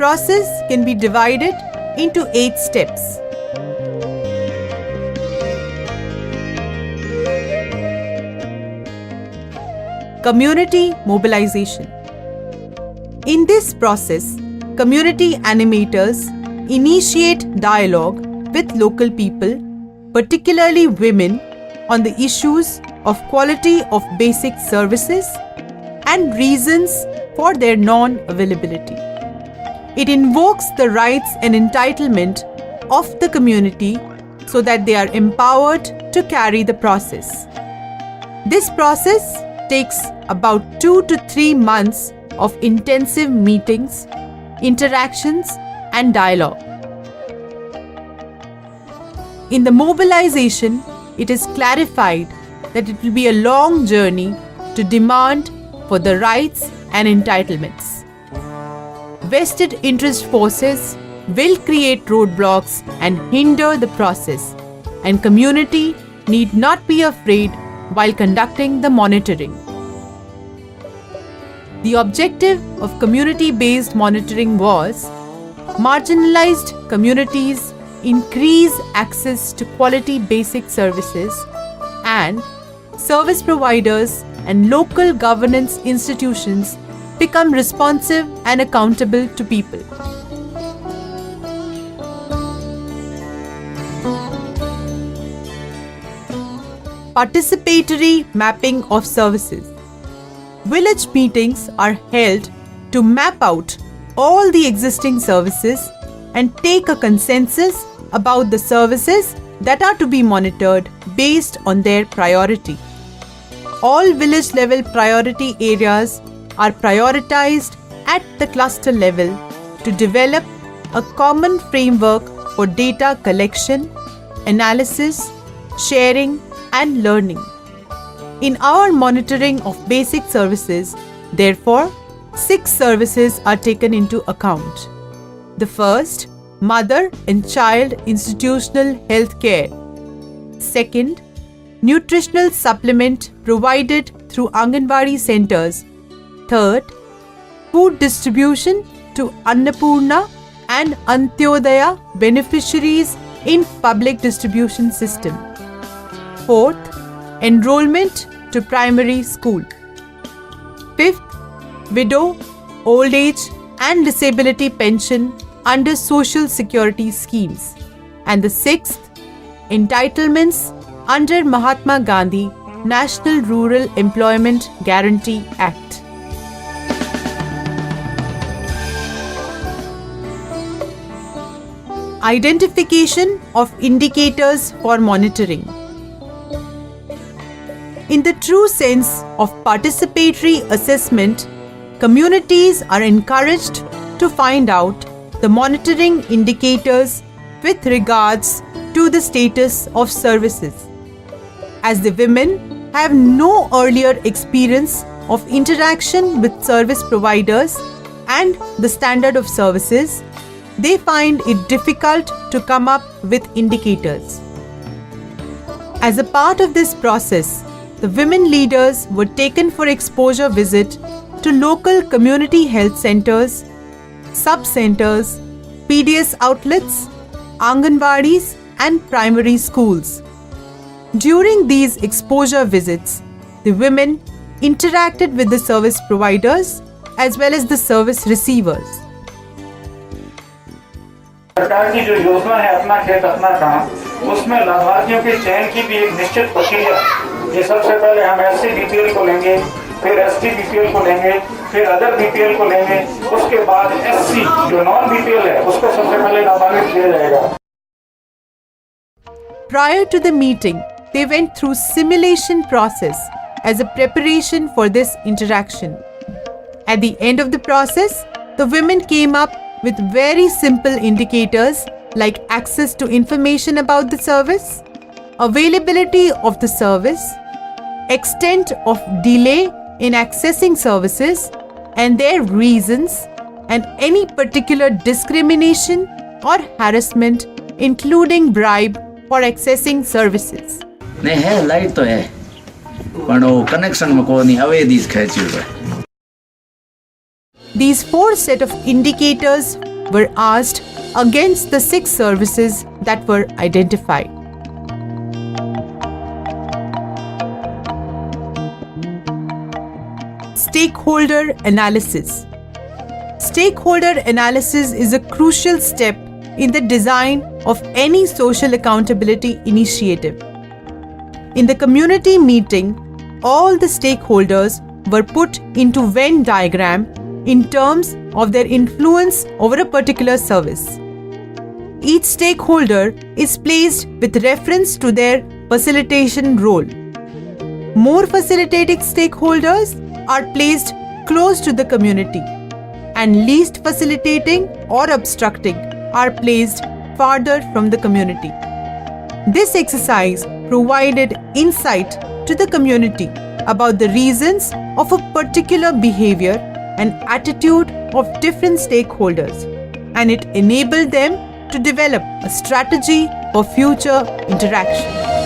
process can be divided into 8 steps. Community mobilization. In this process, community animators initiate dialogue with local people, particularly women, on the issues of quality of basic services and reasons for their non-availability. It invokes the rights and entitlement of the community so that they are empowered to carry the process. This process takes about 2 to 3 months of intensive meetings, interactions, and dialogue. In the mobilization, it is clarified that it will be a long journey to demand for the rights and entitlements. Vested interest forces will create roadblocks and hinder the process, and community need not be afraid while conducting the monitoring. The objective of community-based monitoring was marginalized communities increase access to quality basic services, and service providers and local governance institutions become responsive and accountable to people. Participatory mapping of services. Village meetings are held to map out all the existing services and take a consensus about the services that are to be monitored based on their priority. All village level priority areas are prioritized at the cluster level to develop a common framework for data collection, analysis, sharing, and learning. In our monitoring of basic services, therefore, 6 services are taken into account. The first, mother and child institutional health care. Second, nutritional supplement provided through Anganwadi centers. Third, food distribution to Annapurna and Antyodaya beneficiaries in public distribution system. Fourth, enrollment to primary school. Fifth, widow, old age and disability pension under social security schemes. And the 6th, entitlements under Mahatma Gandhi National Rural Employment Guarantee Act. Identification of indicators for monitoring. In the true sense of participatory assessment, communities are encouraged to find out the monitoring indicators with regards to the status of services. As the women have no earlier experience of interaction with service providers and the standard of services, they find it difficult to come up with indicators. As a part of this process, the women leaders were taken for exposure visit to local community health centers, sub-centers, PDS outlets, Anganwadis and primary schools. During these exposure visits, the women interacted with the service providers as well as the service receivers. सरकार की जो योजना है अपना खेत अपना काम, उसमें लाभार्थियों के चयन की भी एक निश्चित प्रक्रिया है। सबसे पहले हम SC BPL को लेंगे, फिर ST BPL को लेंगे, फिर अदर BPL को लेंगे, उसके बाद SC जो नॉन BPL है उसको सबसे पहले लाभान्वित किया जाएगा। Prior to the meeting, they went through simulation process as a preparation for this interaction. At the end of the process, the women came up with very simple indicators like access to information about the service, availability of the service, extent of delay in accessing services and their reasons, and any particular discrimination or harassment including bribe for accessing services. नहीं है light तो है पण वो connection में कोई नहीं हवे दीस खेची हुए. These 4 set of indicators were asked against the 6 services that were identified. Stakeholder analysis. Stakeholder analysis is a crucial step in the design of any social accountability initiative. In the community meeting, all the stakeholders were put into Venn diagram in terms of their influence over a particular service. Each stakeholder is placed with reference to their facilitation role. More facilitating stakeholders are placed close to the community, and least facilitating or obstructing are placed farther from the community. This exercise provided insight to the community about the reasons of a particular behavior and attitude of different stakeholders, and it enabled them to develop a strategy for future interaction.